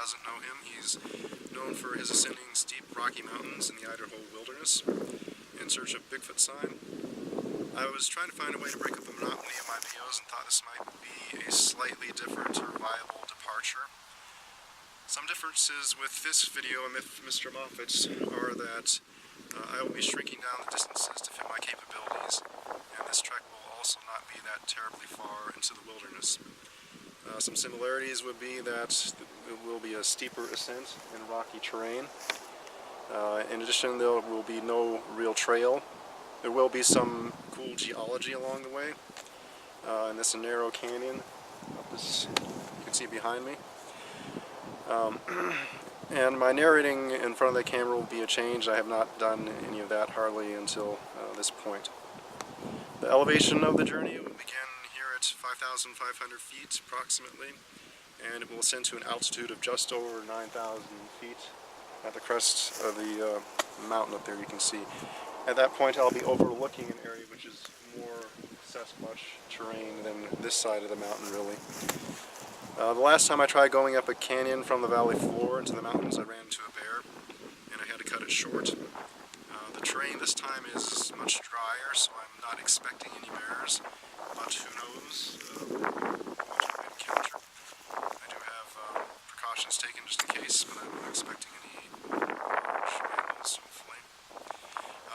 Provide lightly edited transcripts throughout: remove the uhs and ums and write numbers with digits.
doesn't know him, he's known for his ascending steep Rocky Mountains in the Idaho wilderness in search of Bigfoot sign. I was trying to find a way to break up the monotony of my videos and thought this might be a slightly different or viable departure. Some differences with this video and with Mr. Moffett's are that I will be shrinking down the distances to fit my capabilities, and this trek will also not be that terribly far into the wilderness. Some similarities would be that it will be a steeper ascent in rocky terrain. In addition, there will be no real trail. There will be some cool geology along the way. And this is a narrow canyon up this, you can see behind me. And my narrating in front of the camera will be a change. I have not done any of that hardly until this point. The elevation of the journey will begin here at 5,500 feet approximately, and it will ascend to an altitude of just over 9,000 feet at the crest of the mountain up there you can see. At that point I'll be overlooking an area which is more Sasquatch terrain than this side of the mountain really. The last time I tried going up a canyon from the valley floor into the mountains, I ran into a bear and I had to cut it short. The terrain this time is much drier, so I'm not expecting any bears, but who knows what I might encounter. I do have precautions taken just in case, but I'm not expecting any large animals, hopefully.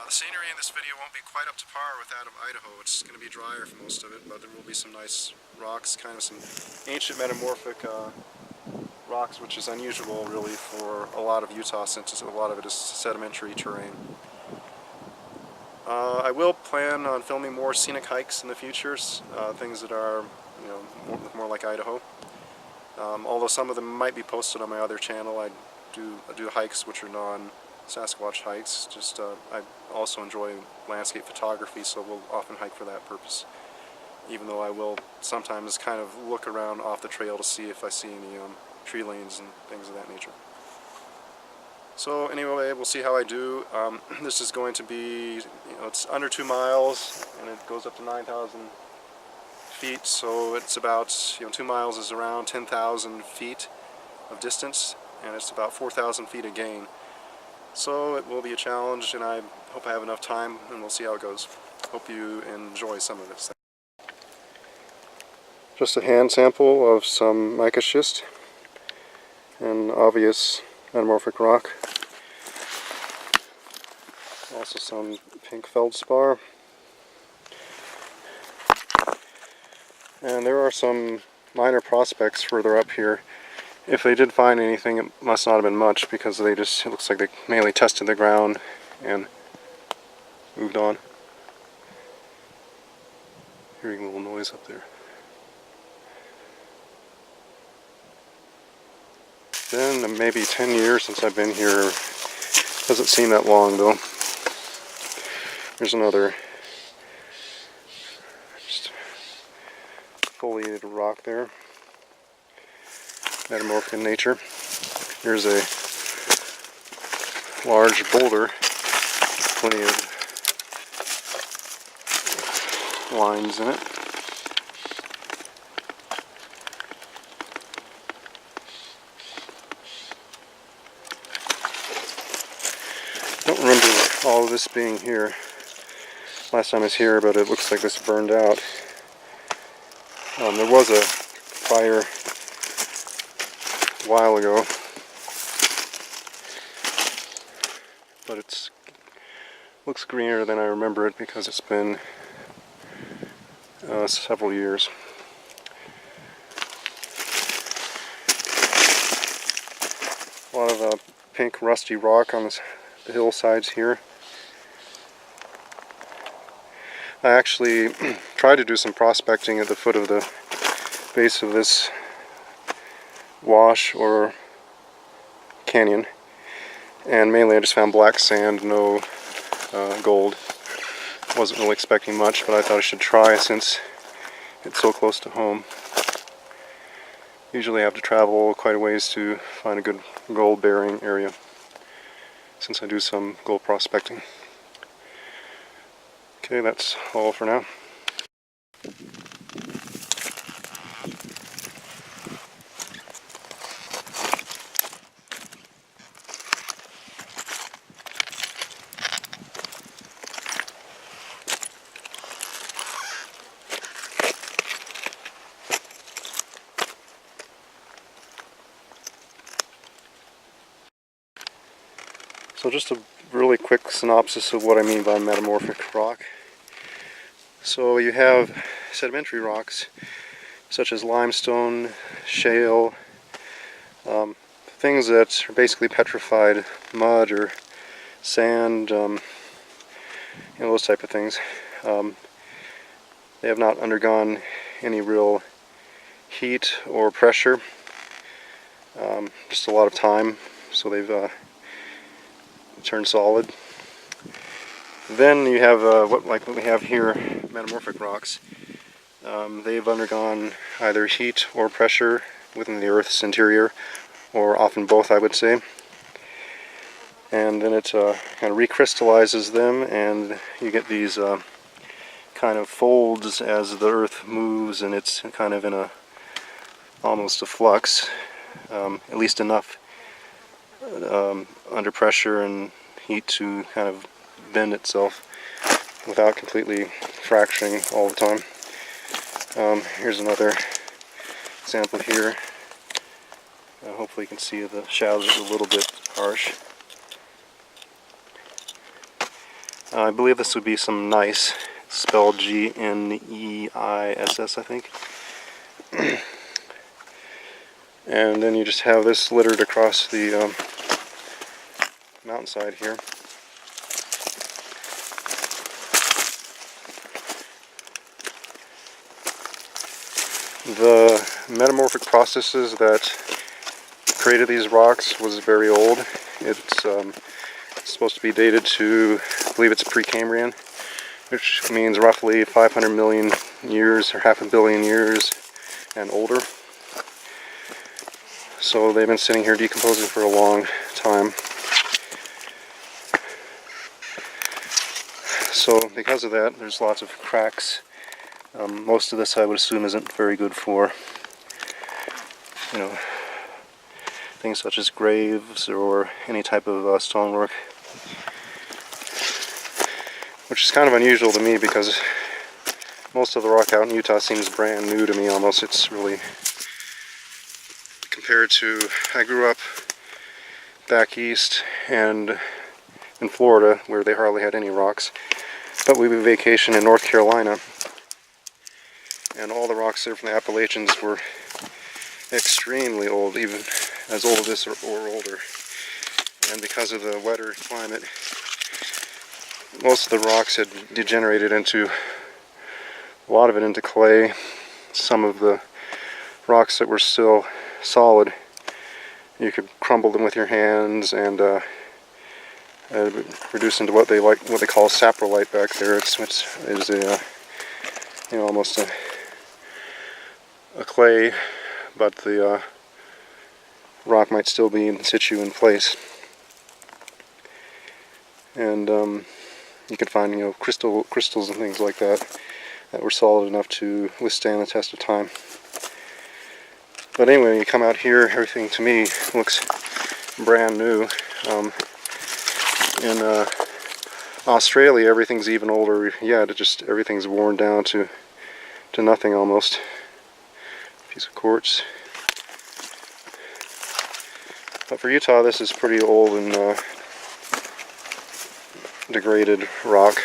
The scenery in this video won't be quite up to par with that of Idaho. It's going to be drier for most of it, but there will be some nice rocks, kind of some ancient metamorphic rocks, which is unusual really for a lot of Utah since a lot of it is sedimentary terrain. I will plan on filming more scenic hikes in the future, things that are, you know, more like Idaho. Although some of them might be posted on my other channel, I do hikes which are non-Sasquatch hikes. I also enjoy landscape photography, so we'll often hike for that purpose. Even though I will sometimes kind of look around off the trail to see if I see any tree lanes and things of that nature. So anyway, we'll see how I do. This is going to be, it's under 2 miles and it goes up to 9,000 feet, so it's about, 2 miles is around 10,000 feet of distance, and it's about 4,000 feet a gain. So it will be a challenge, and I hope I have enough time, and we'll see how it goes. Hope you enjoy some of this. Just a hand sample of some mica schist and obvious metamorphic rock. Also some pink feldspar. And there are some minor prospects further up here. If they did find anything, it must not have been much, because it looks like they mainly tested the ground and moved on. Hearing a little noise up there. It's been maybe 10 years since I've been here. Doesn't seem that long though. There's another just foliated rock there. Metamorphic in nature. Here's a large boulder with plenty of lines in it. I don't remember all of this being here last time I was here, but it looks like this burned out. There was a fire a while ago, but it looks greener than I remember it because it's been several years. A lot of pink rusty rock on the hillsides here. I actually tried to do some prospecting at the foot of the base of this wash or canyon, and mainly I just found black sand, no gold. Wasn't really expecting much, but I thought I should try since it's so close to home. Usually I have to travel quite a ways to find a good gold bearing area, since I do some gold prospecting. Okay, that's all for now. So just a really quick synopsis of what I mean by metamorphic rock. So you have sedimentary rocks such as limestone, shale, things that are basically petrified mud or sand, those type of things. They have not undergone any real heat or pressure, just a lot of time, so they've turned solid. Then you have like what we have here, metamorphic rocks. They've undergone either heat or pressure within the Earth's interior, or often both, I would say. And then it kind of recrystallizes them, and you get these kind of folds as the Earth moves, and it's kind of in almost a flux, at least enough under pressure and heat to kind of bend itself without completely fracturing all the time. Here's another example here. Hopefully you can see the shadows are a little bit harsh. I believe this would be some gneiss, spelled G-N-E-I-S-S, I think. And then you just have this littered across the mountainside here. The metamorphic processes that created these rocks was very old. It's supposed to be dated to, I believe it's Precambrian, which means roughly 500 million years or half a billion years and older. So they've been sitting here decomposing for a long time. So because of that, there's lots of cracks. Most of this, I would assume, isn't very good for, things such as graves or any type of stonework. Which is kind of unusual to me because most of the rock out in Utah seems brand new to me almost. It's really, compared to, I grew up back east and in Florida where they hardly had any rocks. But we would vacation in North Carolina, and all the rocks there from the Appalachians were extremely old, even as old as this or older. And because of the wetter climate, most of the rocks had degenerated into, a lot of it into clay. Some of the rocks that were still solid, you could crumble them with your hands and reduce into what they call saprolite back there. It's almost a clay, but the rock might still be in situ in place. And you could find crystals and things like that that were solid enough to withstand the test of time. But anyway, when you come out here, everything to me looks brand new. In Australia, everything's even older yet. Everything's worn down to nothing almost. Piece of quartz. But for Utah, this is pretty old and degraded rock.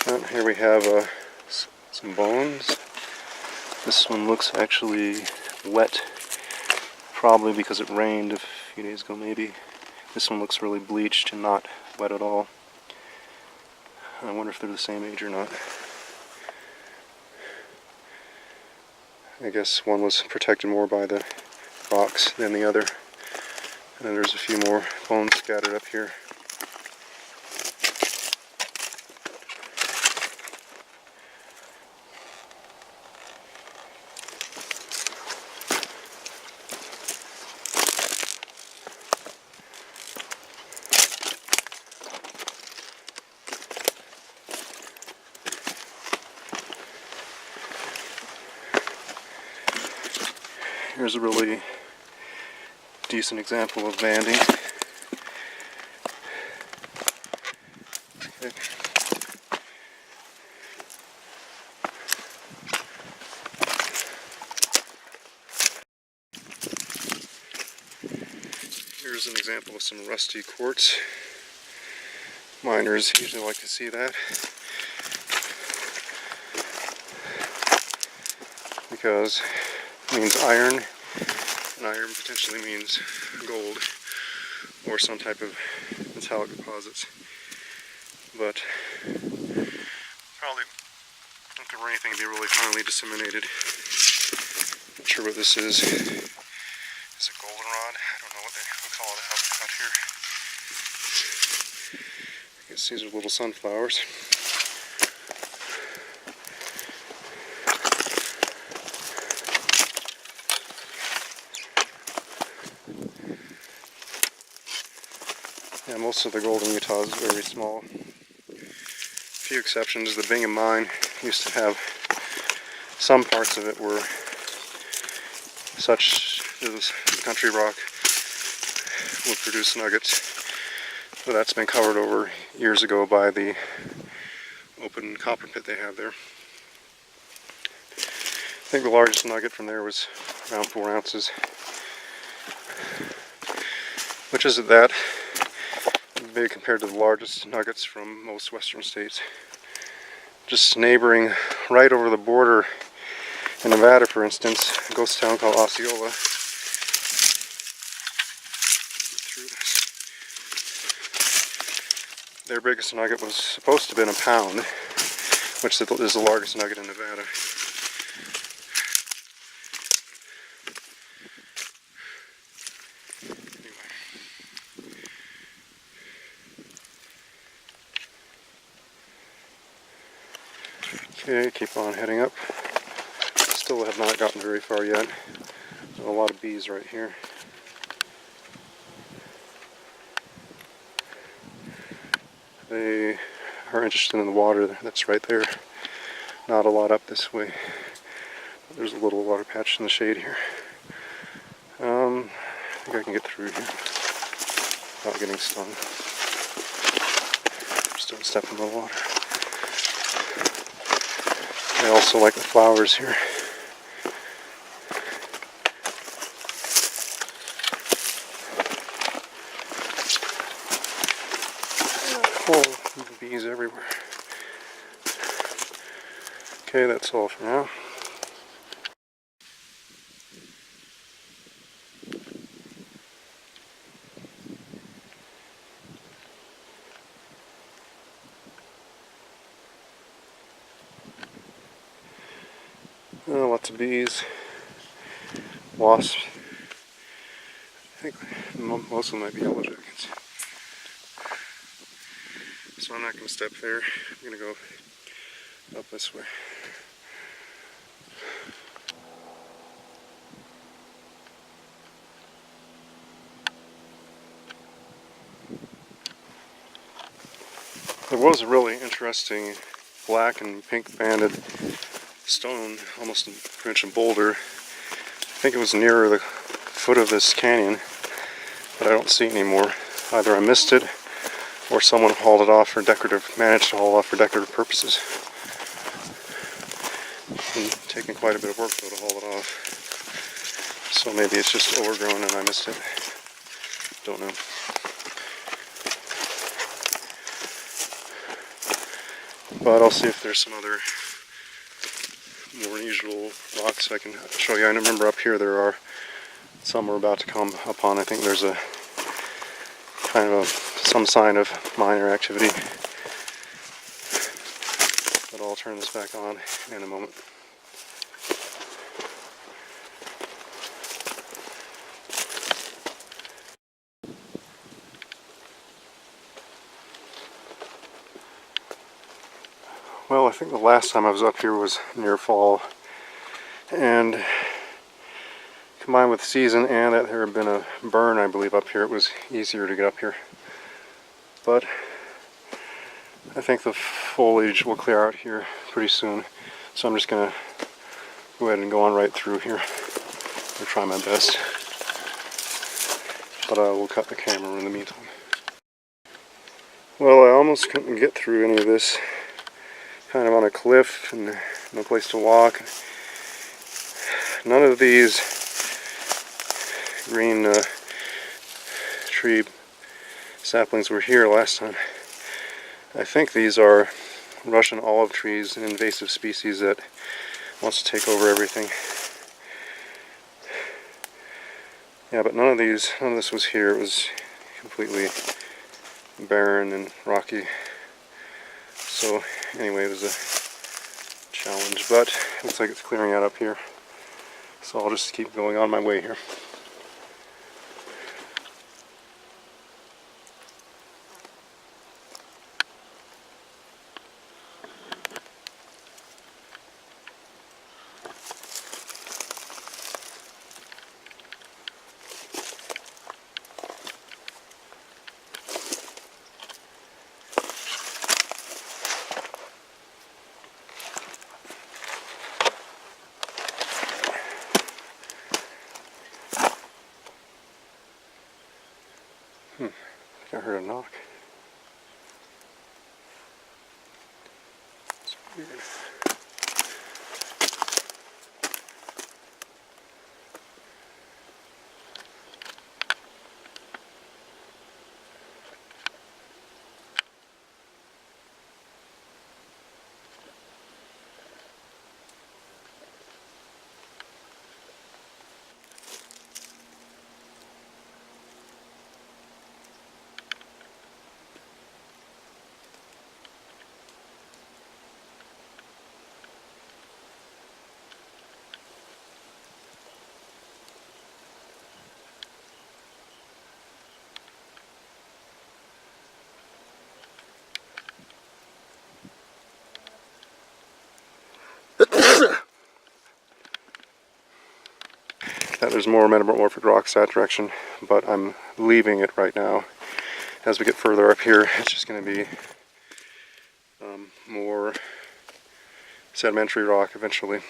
And here we have some bones. This one looks actually wet, probably because it rained a few days ago maybe. This one looks really bleached and not wet at all. I wonder if they're the same age or not. I guess one was protected more by the rocks than the other. And then there's a few more bones scattered up here. Here's a really decent example of banding. Okay. Here's an example of some rusty quartz. Miners usually like to see that, because it means iron, and iron potentially means gold or some type of metallic deposits. But probably not going to anything to be really finely disseminated. Not sure what this is. Is it goldenrod? I don't know what they call it out here. I guess these are little sunflowers. Yeah, most of the gold in Utah is very small. A few exceptions. The Bingham mine used to have some parts of it were such as country rock would produce nuggets. But that's been covered over years ago by the open copper pit they have there. I think the largest nugget from there was around 4 ounces, which isn't that big compared to the largest nuggets from most western states. Just neighboring right over the border in Nevada, for instance, a ghost town called Osceola. Their biggest nugget was supposed to have been a pound, which is the largest nugget in Nevada. Okay, keep on heading up. Still have not gotten very far yet. There are a lot of bees right here. They are interested in the water that's right there. Not a lot up this way. There's a little water patch in the shade here. I think I can get through here without getting stung. Just don't step in the water. I also like the flowers here. Oh, bees everywhere. Okay, that's all for now. Lots of bees, wasps. I think most of them might be yellow jackets. So I'm not going to step there. I'm going to go up this way. There was a really interesting black and pink banded stone, almost pretty much a boulder. I think it was nearer the foot of this canyon, but I don't see it anymore. Either I missed it, or someone hauled it off for decorative, managed to haul it off for decorative purposes. It's been taking quite a bit of work though to haul it off. So maybe it's just overgrown and I missed it. Don't know. But I'll see if there's some other more unusual rocks I can show you. I remember up here there are some we're about to come upon. I think there's a kind of some sign of minor activity. But I'll turn this back on in a moment. Well, I think the last time I was up here was near fall, and combined with season and that there had been a burn, I believe, up here, it was easier to get up here. But I think the foliage will clear out here pretty soon, so I'm just going to go ahead and go on right through here and try my best. But I will cut the camera in the meantime. Well, I almost couldn't get through any of this. Kind of on a cliff and no place to walk. None of these green tree saplings were here last time. I think these are Russian olive trees, an invasive species that wants to take over everything. Yeah, but none of this was here. It was completely barren and rocky. So anyway, it was a challenge, but it looks like it's clearing out up here. So I'll just keep going on my way here. I heard a knock. It's weird. There's more metamorphic rocks that direction, but I'm leaving it right now. As we get further up here, it's just going to be more sedimentary rock eventually.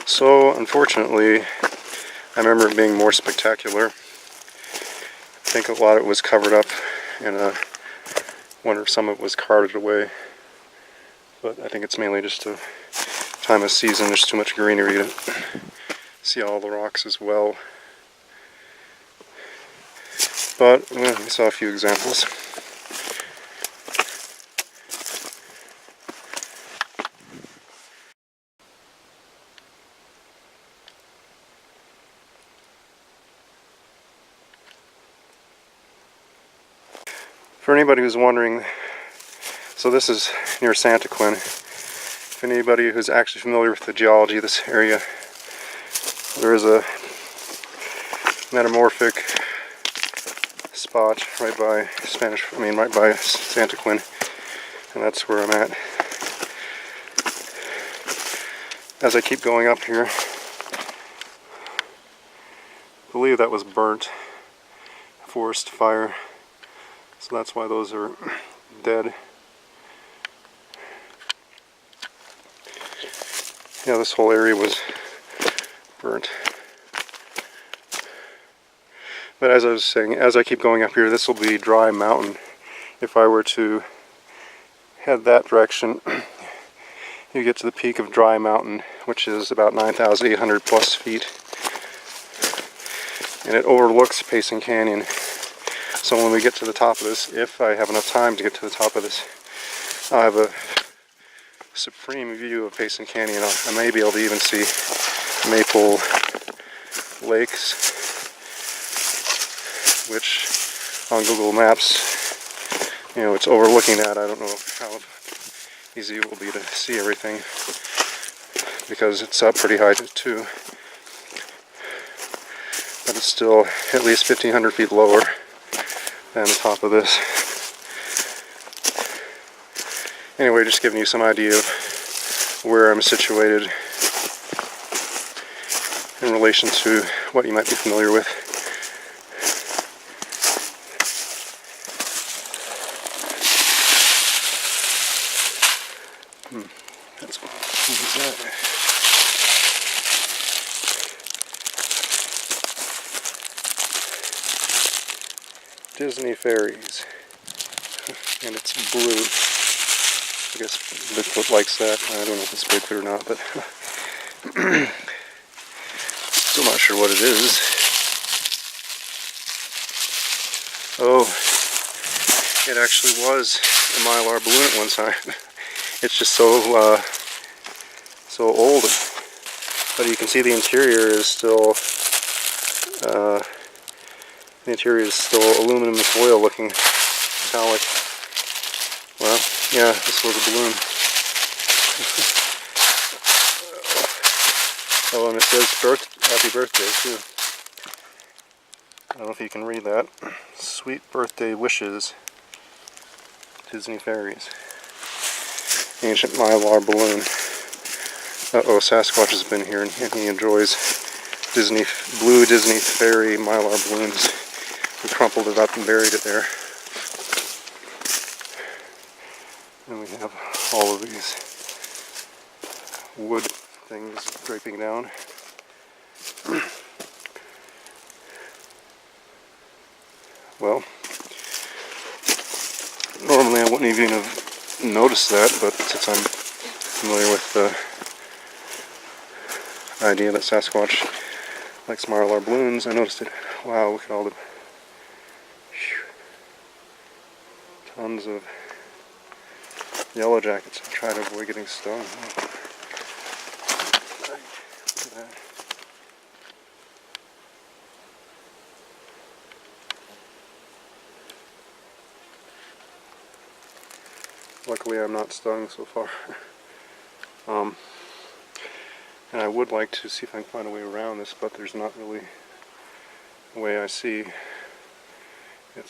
So, unfortunately, I remember it being more spectacular. I think a lot of it was covered up, and I wonder if some of it was carted away. But I think it's mainly just a time of season. There's too much greenery to see all the rocks as well. But well, we saw a few examples. For anybody who's wondering, so this is near Santa Quinn. If anybody who's actually familiar with the geology of this area, there is a metamorphic spot right by right by Santa Quinn, and that's where I'm at. As I keep going up here, I believe that was burnt, forest fire, so that's why those are dead. Yeah, this whole area was burnt. But as I was saying, as I keep going up here, this will be dry mountain. If I were to head that direction, you get to the peak of Dry Mountain, which is about 9,800 plus feet. And it overlooks Payson Canyon. So when we get to the top of this, if I have enough time to get to the top of this, I'll have a supreme view of Payson Canyon. I may be able to even see Maple Lakes, which on Google Maps, you know, it's overlooking that. I don't know how easy it will be to see everything because it's up pretty high too. But it's still at least 1,500 feet lower than the top of this. Anyway, just giving you some idea of where I'm situated in relation to what you might be familiar with. That's what is that? Disney Fairies, and it's blue. I guess Bigfoot likes that. I don't know if it's Bigfoot or not, but still not sure what it is. Oh, it actually was a Mylar balloon at one time. It's just so old. But you can see the interior is still aluminum foil looking, metallic. Well, yeah, this was a balloon. Oh, and it says happy birthday too. I don't know if you can read that. Sweet birthday wishes, Disney fairies. Ancient Mylar balloon. Uh-oh, Sasquatch has been here and he enjoys blue Disney fairy Mylar balloons. We crumpled it up and buried it there. And we have all of these wood things draping down. Well, normally I wouldn't even have noticed that, but since I'm familiar with the idea that Sasquatch likes Mylar balloons, I noticed it. Wow, look at all the tons of yellow jackets. I'll try to avoid getting stung. Look at that. Luckily I'm not stung so far. And I would like to see if I can find a way around this, but there's not really a way I see. I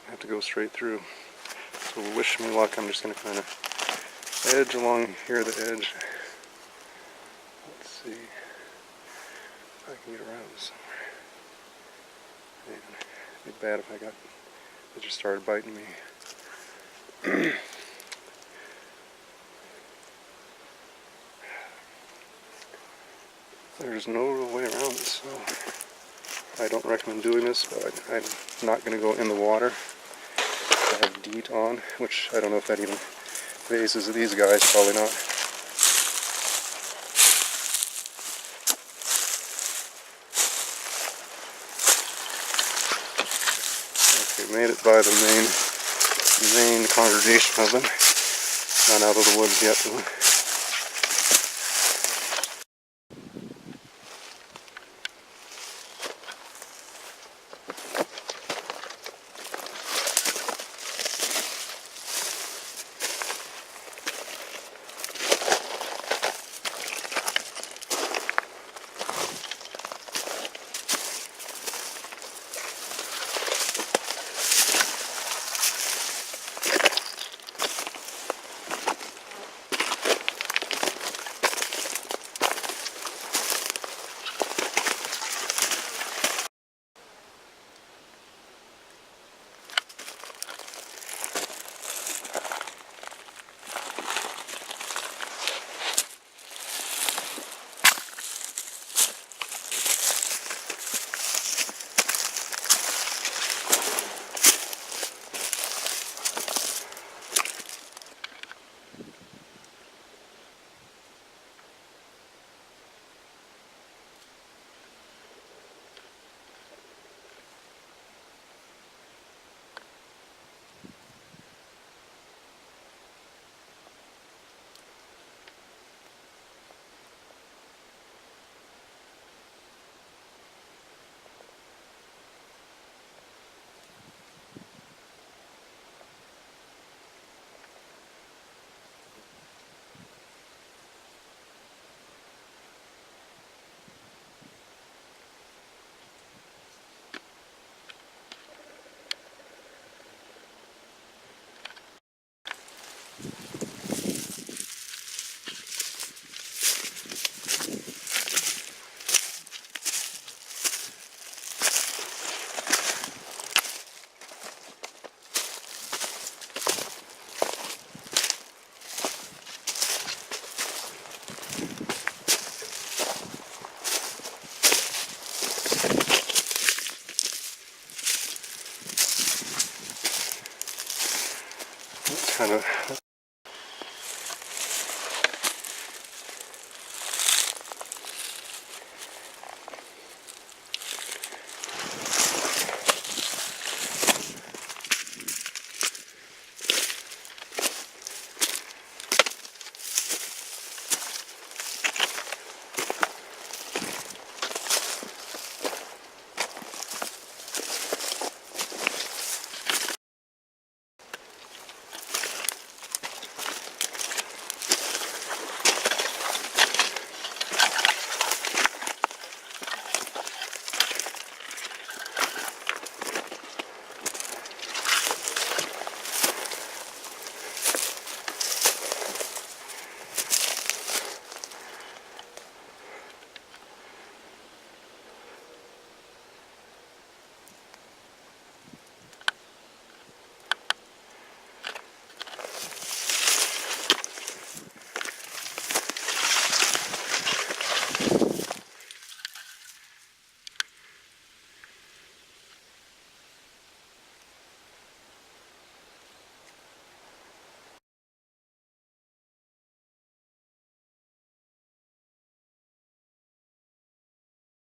have to go straight through. So wish me luck. I'm just going to kind of edge along here, the edge. Let's see if I can get around this somewhere. Man, it'd be bad if it just started biting me. There's no real way around this, so I don't recommend doing this, but I'm not going to go in the water. I have DEET on, which I don't know if that even phases these guys, probably not. Okay, made it by the main congregation of them. Not out of the woods yet though.